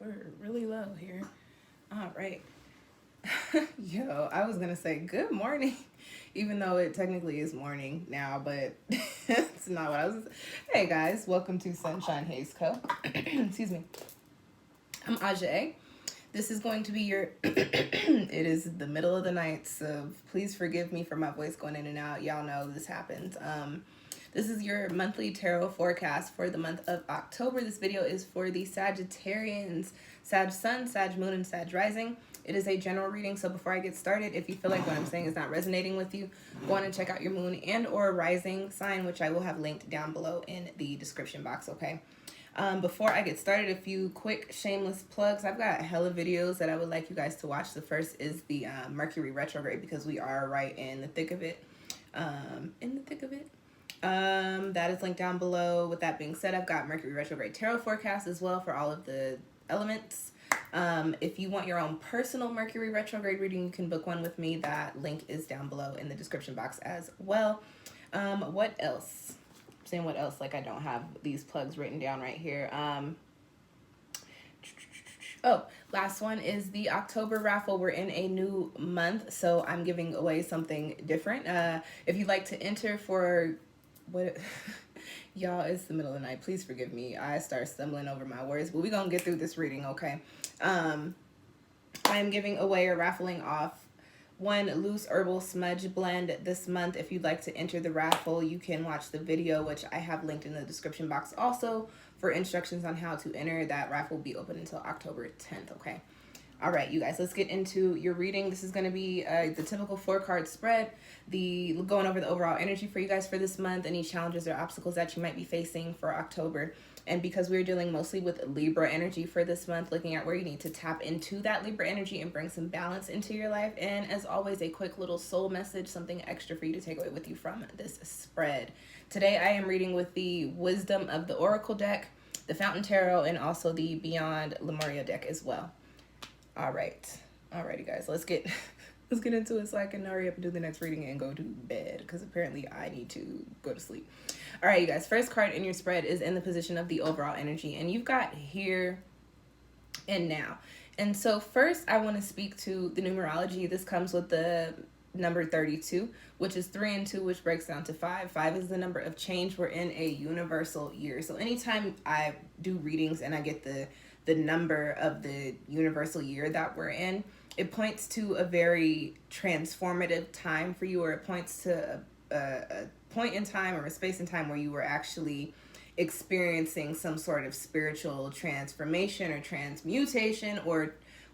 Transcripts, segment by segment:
We're really low here. All right. Yo, I was gonna say good morning, even though it technically is morning now, but it's not what I was. Hey guys, welcome to Sunshine Haze Co. Excuse me. I'm Aja. This is going to be your. It is the middle of the night, so please forgive me for my voice going in and out. Y'all know this happens. This is your monthly tarot forecast for the month of October. This video is for the Sagittarians, Sag Sun, Sag Moon, and Sag Rising. It is a general reading, so before I get started, if you feel like what I'm saying is not resonating with you, go on and check out your moon and or rising sign, which I will have linked down below in the description box, okay? Before I get started, a few quick shameless plugs. I've got hella videos that I would like you guys to watch. The first is the Mercury retrograde, because we are right in the thick of it. That is linked down below. With that being said, I've got Mercury retrograde tarot forecast as well for all of the elements. If you want your own personal Mercury retrograde reading, you can book one with me. That link is down below in the description box as well. What else? I'm saying what else, like I don't have these plugs written down right here. Oh, last one is the October raffle. We're in a new month, so I'm giving away something different. If you'd like to enter for what y'all, it's the middle of the night, please forgive me, I start stumbling over my words, but we're gonna get through this reading, okay? I am giving away or raffling off one loose herbal smudge blend this month. If you'd like to enter the raffle, you can watch the video, which I have linked in the description box also, for instructions on how to enter. That raffle will be open until October 10th, okay? All right, you guys, let's get into your reading. This is going to be the typical 4-card spread, going over the overall energy for you guys for this month, any challenges or obstacles that you might be facing for October. And because we're dealing mostly with Libra energy for this month, looking at where you need to tap into that Libra energy and bring some balance into your life. And as always, a quick little soul message, something extra for you to take away with you from this spread. Today, I am reading with the Wisdom of the Oracle deck, the Fountain Tarot, and also the Beyond Lemuria deck as well. All right. Alrighty, guys, let's get into it so I can hurry up and do the next reading and go to bed, because apparently I need to go to sleep. All right, you guys, first card in your spread is in the position of the overall energy, and you've got here and now. And so first I want to speak to the numerology. This comes with the number 32, which is 3 and 2, which breaks down to 5. 5 is the number of change. We're in a universal year. So anytime I do readings and I get the number of the universal year that we're in, it points to a very transformative time for you, or it points to a point in time or a space in time where you were actually experiencing some sort of spiritual transformation or transmutation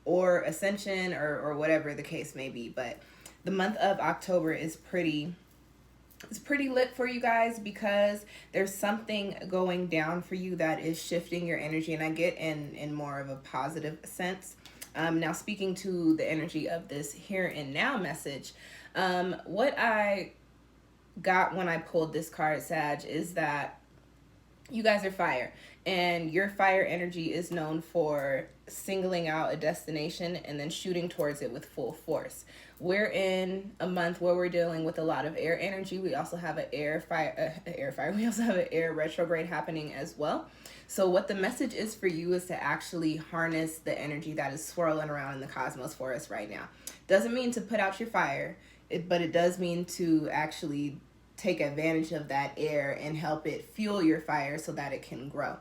or ascension or whatever the case may be. But the month of October is pretty lit for you guys, because there's something going down for you that is shifting your energy, and I get in more of a positive sense. Now, speaking to the energy of this here and now message, what I got when I pulled this card, Sag, is that you guys are fire, and your fire energy is known for singling out a destination and then shooting towards it with full force. We're in a month where we're dealing with a lot of air energy. We also have an we also have an air retrograde happening as well. So what the message is for you is to actually harness the energy that is swirling around in the cosmos for us right now. Doesn't mean to put out your fire, but it does mean to actually take advantage of that air and help it fuel your fire so that it can grow.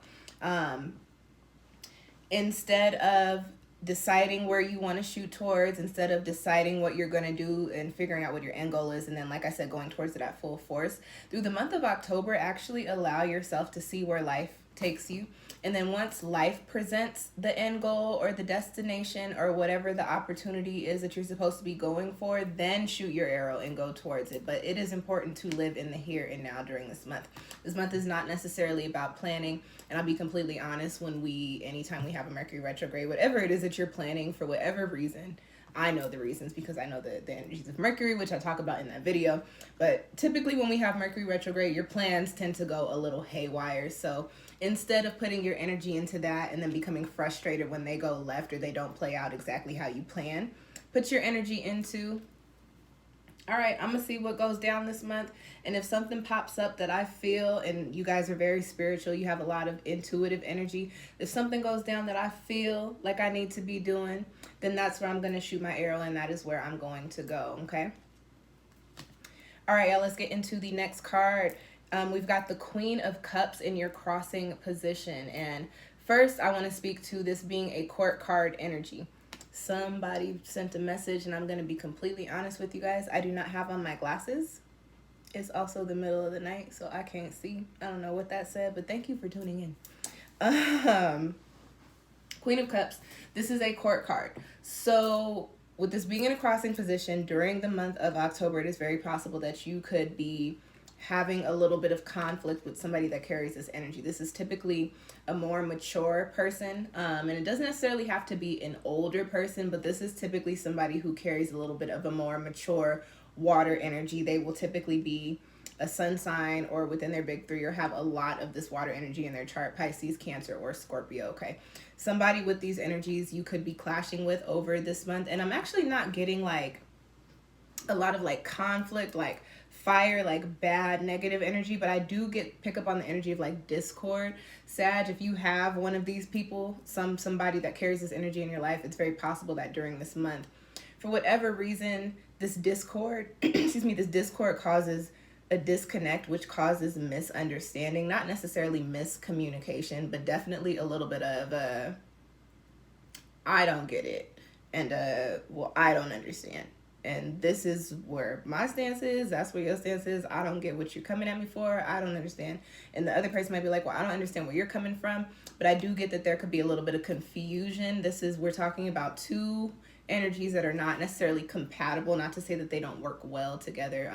Instead of deciding where you want to shoot towards, instead of deciding what you're going to do and figuring out what your end goal is, and then, like I said, going towards it at full force, through the month of October, actually allow yourself to see where life takes you. And then once life presents the end goal or the destination or whatever the opportunity is that you're supposed to be going for, then shoot your arrow and go towards it. But it is important to live in the here and now during this month. This month is not necessarily about planning. And I'll be completely honest, anytime we have a Mercury retrograde, whatever it is that you're planning for whatever reason, I know the reasons because I know the energies of Mercury, which I talk about in that video. But typically when we have Mercury retrograde, your plans tend to go a little haywire. So instead of putting your energy into that and then becoming frustrated when they go left or they don't play out exactly how you plan, put your energy into All right, I'm gonna see what goes down this month, and if something pops up that I feel, and you guys are very spiritual, you have a lot of intuitive energy. If something goes down that I feel like I need to be doing, then that's where I'm gonna shoot my arrow, and that is where I'm going to go. Okay. All right, y'all. Let's get into the next card. We've got the Queen of Cups in your crossing position, and first, I want to speak to this being a court card energy. Somebody sent a message, and I'm going to be completely honest with you guys. I do not have on my glasses. It's also the middle of the night, so I can't see. I don't know what that said, but thank you for tuning in. Queen of Cups. This is a court card. So, with this being in a crossing position during the month of October, it is very possible that you could be having a little bit of conflict with somebody that carries this energy. This is typically a more mature person, and it doesn't necessarily have to be an older person, but this is typically somebody who carries a little bit of a more mature water energy. They will typically be a sun sign or within their big three, or have a lot of this water energy in their chart: Pisces, Cancer, or Scorpio. Okay, somebody with these energies you could be clashing with over this month, and I'm actually not getting like a lot of like conflict, like fire, like bad negative energy, but I do pick up on the energy of like discord. Sag, if you have one of these people, somebody that carries this energy in your life, it's very possible that during this month, for whatever reason, this discord this discord causes a disconnect, which causes misunderstanding, not necessarily miscommunication, but definitely a little bit of I don't get it, and well, I don't understand. And this is where my stance is. That's where your stance is. I don't get what you're coming at me for. I don't understand. And the other person might be like, well, I don't understand where you're coming from. But I do get that there could be a little bit of confusion. We're talking about two energies that are not necessarily compatible. Not to say that they don't work well together.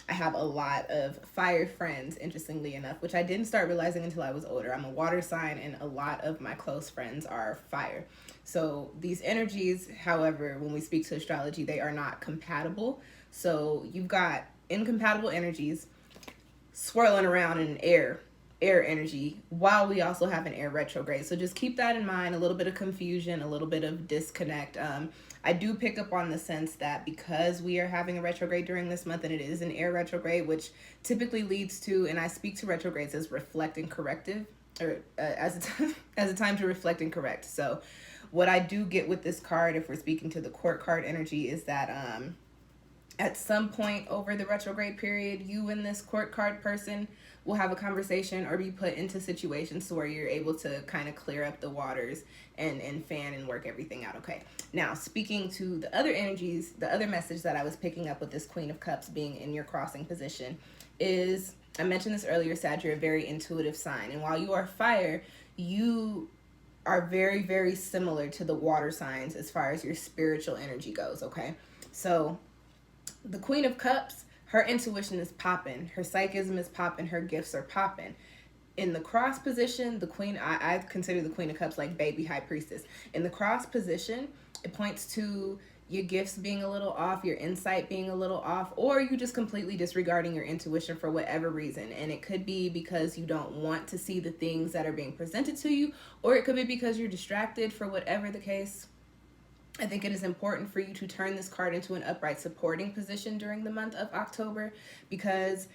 I have a lot of fire friends, interestingly enough, which I didn't start realizing until I was older. I'm a water sign, and a lot of my close friends are fire. So these energies, however, when we speak to astrology, they are not compatible. So you've got incompatible energies swirling around in air energy, while we also have an air retrograde. So just keep that in mind. A little bit of confusion, a little bit of disconnect. I do pick up on the sense that because we are having a retrograde during this month, and it is an air retrograde, which typically leads to, and I speak to retrogrades as reflect and corrective, or as a time to reflect and correct. So what I do get with this card, if we're speaking to the court card energy, is that at some point over the retrograde period, you and this court card person will have a conversation or be put into situations where you're able to kind of clear up the waters and fan and work everything out. Okay. Now, speaking to the other energies, the other message that I was picking up with this Queen of Cups being in your crossing position is, I mentioned this earlier, Sag, you're a very intuitive sign. And while you are fire, you are very, very similar to the water signs as far as your spiritual energy goes. Okay. So the Queen of Cups, her intuition is popping, her psychism is popping, her gifts are popping. In the cross position, the Queen, I consider the Queen of Cups like baby high priestess. In the cross position, it points to your gifts being a little off, your insight being a little off, or you just completely disregarding your intuition for whatever reason. And it could be because you don't want to see the things that are being presented to you, or it could be because you're distracted. For whatever the case, I think it is important for you to turn this card into an upright supporting position during the month of October, because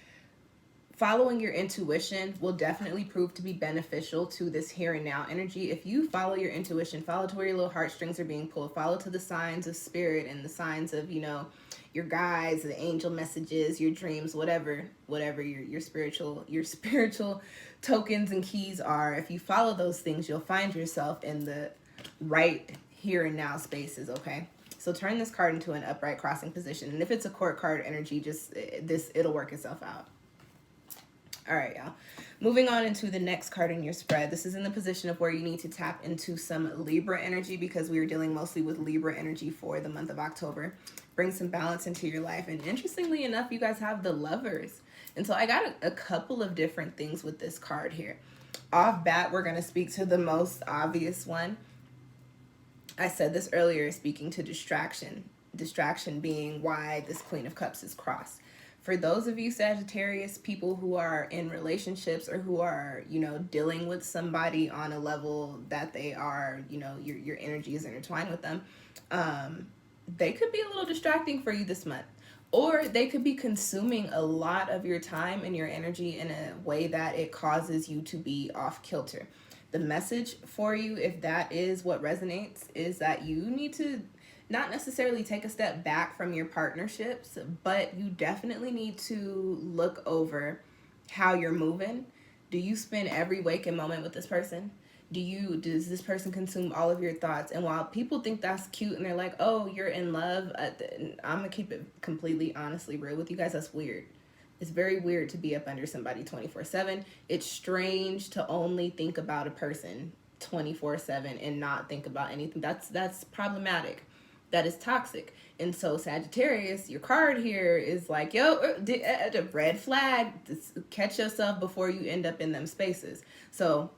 following your intuition will definitely prove to be beneficial to this here and now energy. If you follow your intuition, follow to where your little heartstrings are being pulled, follow to the signs of spirit and the signs of, your guides, the angel messages, your dreams, whatever your spiritual tokens and keys are. If you follow those things, you'll find yourself in the right here and now spaces. Okay. So turn this card into an upright crossing position. And if it's a court card energy, it'll work itself out. All right, y'all. Moving on into the next card in your spread. This is in the position of where you need to tap into some Libra energy, because we are dealing mostly with Libra energy for the month of October. Bring some balance into your life. And interestingly enough, you guys have the Lovers. And so I got a couple of different things with this card here. Off bat, we're going to speak to the most obvious one. I said this earlier, speaking to distraction. Distraction being why this Queen of Cups is crossed. For those of you Sagittarius people who are in relationships, or who are, dealing with somebody on a level that they are, your energy is intertwined with them, they could be a little distracting for you this month. or they could be consuming a lot of your time and your energy in a way that it causes you to be off kilter. The message for you, if that is what resonates, is that you need to not necessarily take a step back from your partnerships, but you definitely need to look over how you're moving. Do you spend every waking moment with this person? Does this person consume all of your thoughts? And while people think that's cute and they're like, oh, you're in love, I'm gonna keep it completely honestly real with you guys. That's weird. It's very weird to be up under somebody 24/7. It's strange to only think about a person 24/7 and not think about anything. That's problematic. That is toxic. And so Sagittarius, your card here is like, yo, the red flag. Catch yourself before you end up in them spaces. So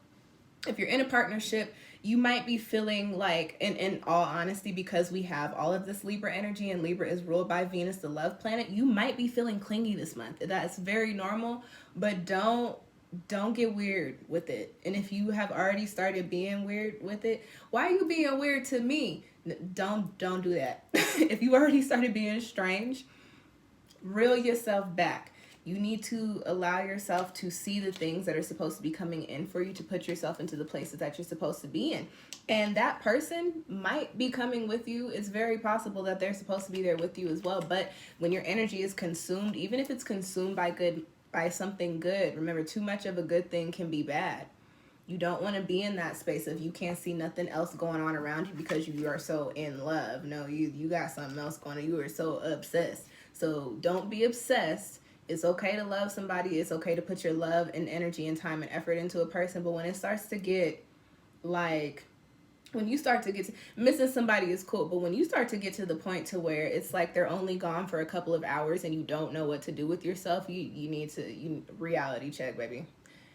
if you're in a partnership, you might be feeling like, in all honesty, because we have all of this Libra energy and Libra is ruled by Venus, the love planet, you might be feeling clingy this month. That's very normal, but don't get weird with it. And if you have already started being weird with it, why are you being weird to me? Don't do that. If you already started being strange, reel yourself back. You need to allow yourself to see the things that are supposed to be coming in for you, to put yourself into the places that you're supposed to be in. And that person might be coming with you. It's very possible that they're supposed to be there with you as well. But when your energy is consumed, even if it's consumed by something good, remember, too much of a good thing can be bad. You don't want to be in that space if you can't see nothing else going on around you because you are so in love. No, you got something else going on. You are so obsessed. So don't be obsessed. It's okay to love somebody. It's okay to put your love and energy and time and effort into a person. But when it starts to get like, when you start to get to, missing somebody is cool, but when you start to get to the point to where it's like they're only gone for a couple of hours and you don't know what to do with yourself, you need to reality check, baby.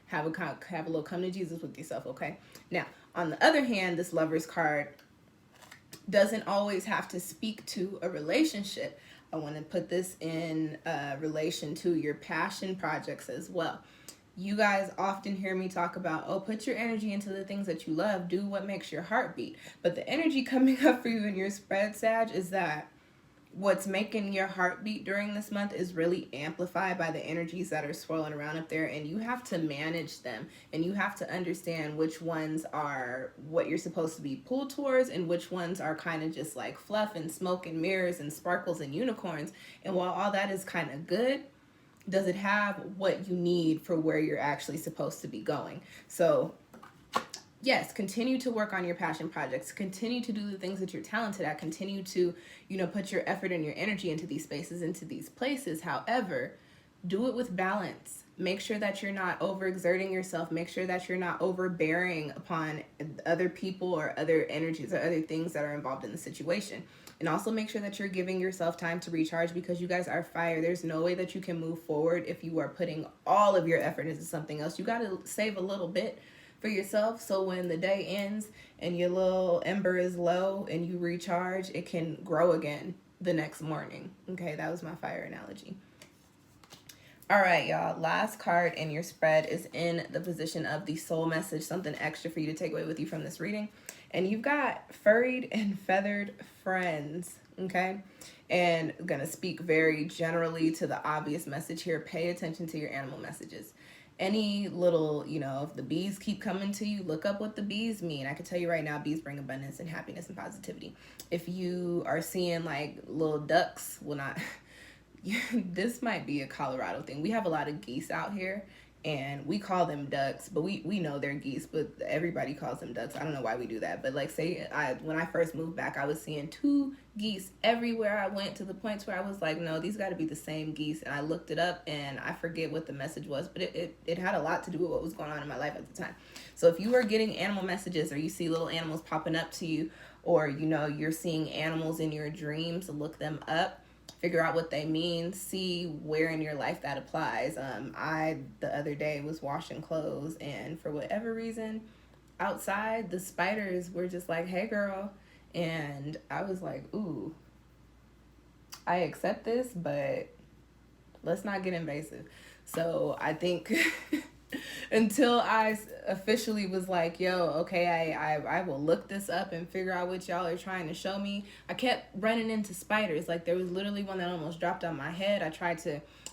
Have a little come to Jesus with yourself, okay? Now, on the other hand, this Lover's card doesn't always have to speak to a relationship. I want to put this in relation to your passion projects as well. You guys often hear me talk about, oh, put your energy into the things that you love. Do what makes your heart beat. But the energy coming up for you in your spread, Sag, is that what's making your heart beat during this month is really amplified by the energies that are swirling around up there, and you have to manage them, and you have to understand which ones are what you're supposed to be pulled towards and which ones are kind of just like fluff and smoke and mirrors and sparkles and unicorns. And while all that is kind of good, does it have what you need for where you're actually supposed to be going? So yes, continue to work on your passion projects. Continue to do the things that you're talented at. Continue to, put your effort and your energy into these spaces, into these places. However, do it with balance. Make sure that you're not overexerting yourself. Make sure that you're not overbearing upon other people or other energies or other things that are involved in the situation. And also make sure that you're giving yourself time to recharge, because you guys are fire. There's no way that you can move forward if you are putting all of your effort into something else. You got to save a little bit for yourself, so when the day ends and your little ember is low and you recharge, it can grow again the next morning. Okay, that was my fire analogy. All right, y'all, last card in your spread is in the position of the soul message, something extra for you to take away with you from this reading. And you've got furried and feathered friends, okay? And I'm gonna speak very generally to the obvious message here. Pay attention to your animal messages. Any little, if the bees keep coming to you, look up what the bees mean. I can tell you right now, bees bring abundance and happiness and positivity. If you are seeing like little ducks, well, not, this might be a Colorado thing. We have a lot of geese out here and we call them ducks, but we know they're geese, but everybody calls them ducks. I don't know why we do that, but like say when I first moved back, I was seeing 2 geese everywhere I went, to the point where I was like, no, these got to be the same geese. And I looked it up and I forget what the message was, but it had a lot to do with what was going on in my life at the time. So if you are getting animal messages or you see little animals popping up to you, or you're seeing animals in your dreams, look them up. Figure out what they mean, see where in your life that applies. I, the other day, was washing clothes, and for whatever reason, outside, the spiders were just like, hey, girl. And I was like, ooh, I accept this, but let's not get invasive. So I think until I officially was like, yo, okay, I will look this up and figure out what y'all are trying to show me. I kept running into spiders. Like, there was literally one that almost dropped on my head.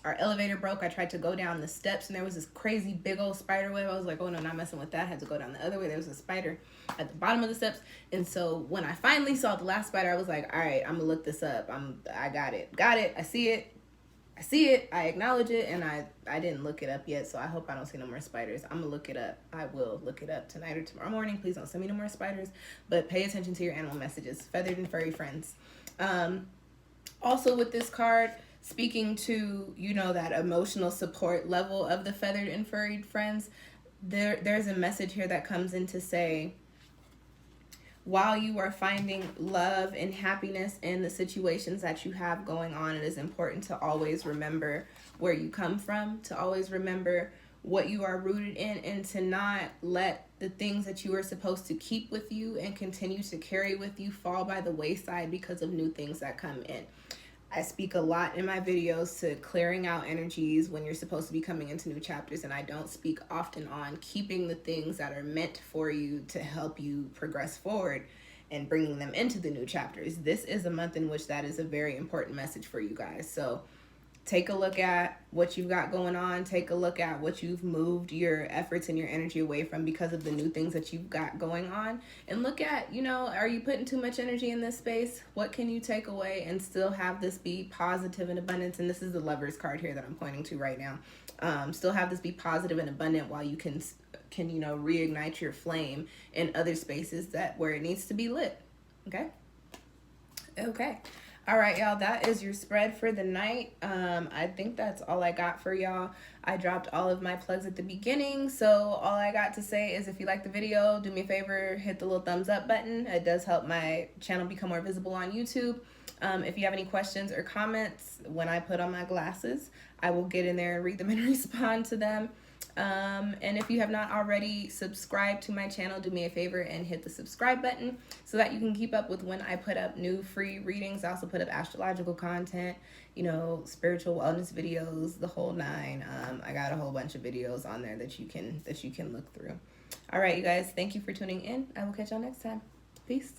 Our elevator broke. I tried to go down the steps and there was this crazy big old spider web. I was like, oh no, not messing with that. I had to go down the other way. There was a spider at the bottom of the steps. And so when I finally saw the last spider, I was like, all right, I'm gonna look this up. I got it. I see it. I acknowledge it. And I didn't look it up yet. So I hope I don't see no more spiders. I'm gonna look it up. I will look it up tonight or tomorrow morning. Please don't send me no more spiders, but pay attention to your animal messages. Feathered and furry friends. Also with this card, speaking to, you know, that emotional support level of the feathered and furried friends, there's a message here that comes in to say, while you are finding love and happiness in the situations that you have going on, it is important to always remember where you come from, to always remember what you are rooted in, and to not let the things that you are supposed to keep with you and continue to carry with you fall by the wayside because of new things that come in. I speak a lot in my videos to clearing out energies when you're supposed to be coming into new chapters, and I don't speak often on keeping the things that are meant for you to help you progress forward and bringing them into the new chapters. This is a month in which that is a very important message for you guys. So take a look at what you've got going on. Take a look at what you've moved your efforts and your energy away from because of the new things that you've got going on. And look at, you know, are you putting too much energy in this space? What can you take away and still have this be positive and abundance? And this is the Lovers card here that I'm pointing to right now. Still have this be positive and abundant while you can, you know, reignite your flame in other spaces where it needs to be lit. Okay? Okay. All right, y'all, that is your spread for the night. I think that's all I got for y'all. I dropped all of my plugs at the beginning, so all I got to say is if you like the video, do me a favor, hit the little thumbs up button. It does help my channel become more visible on YouTube. If you have any questions or comments, when I put on my glasses, I will get in there and read them and respond to them. And if you have not already subscribed to my channel, do me a favor and hit the subscribe button so that you can keep up with when I put up new free readings. I also put up astrological content, you know, spiritual wellness videos, the whole nine. I got a whole bunch of videos on there that you can look through. All right, you guys, thank you for tuning in. I will catch y'all next time. Peace.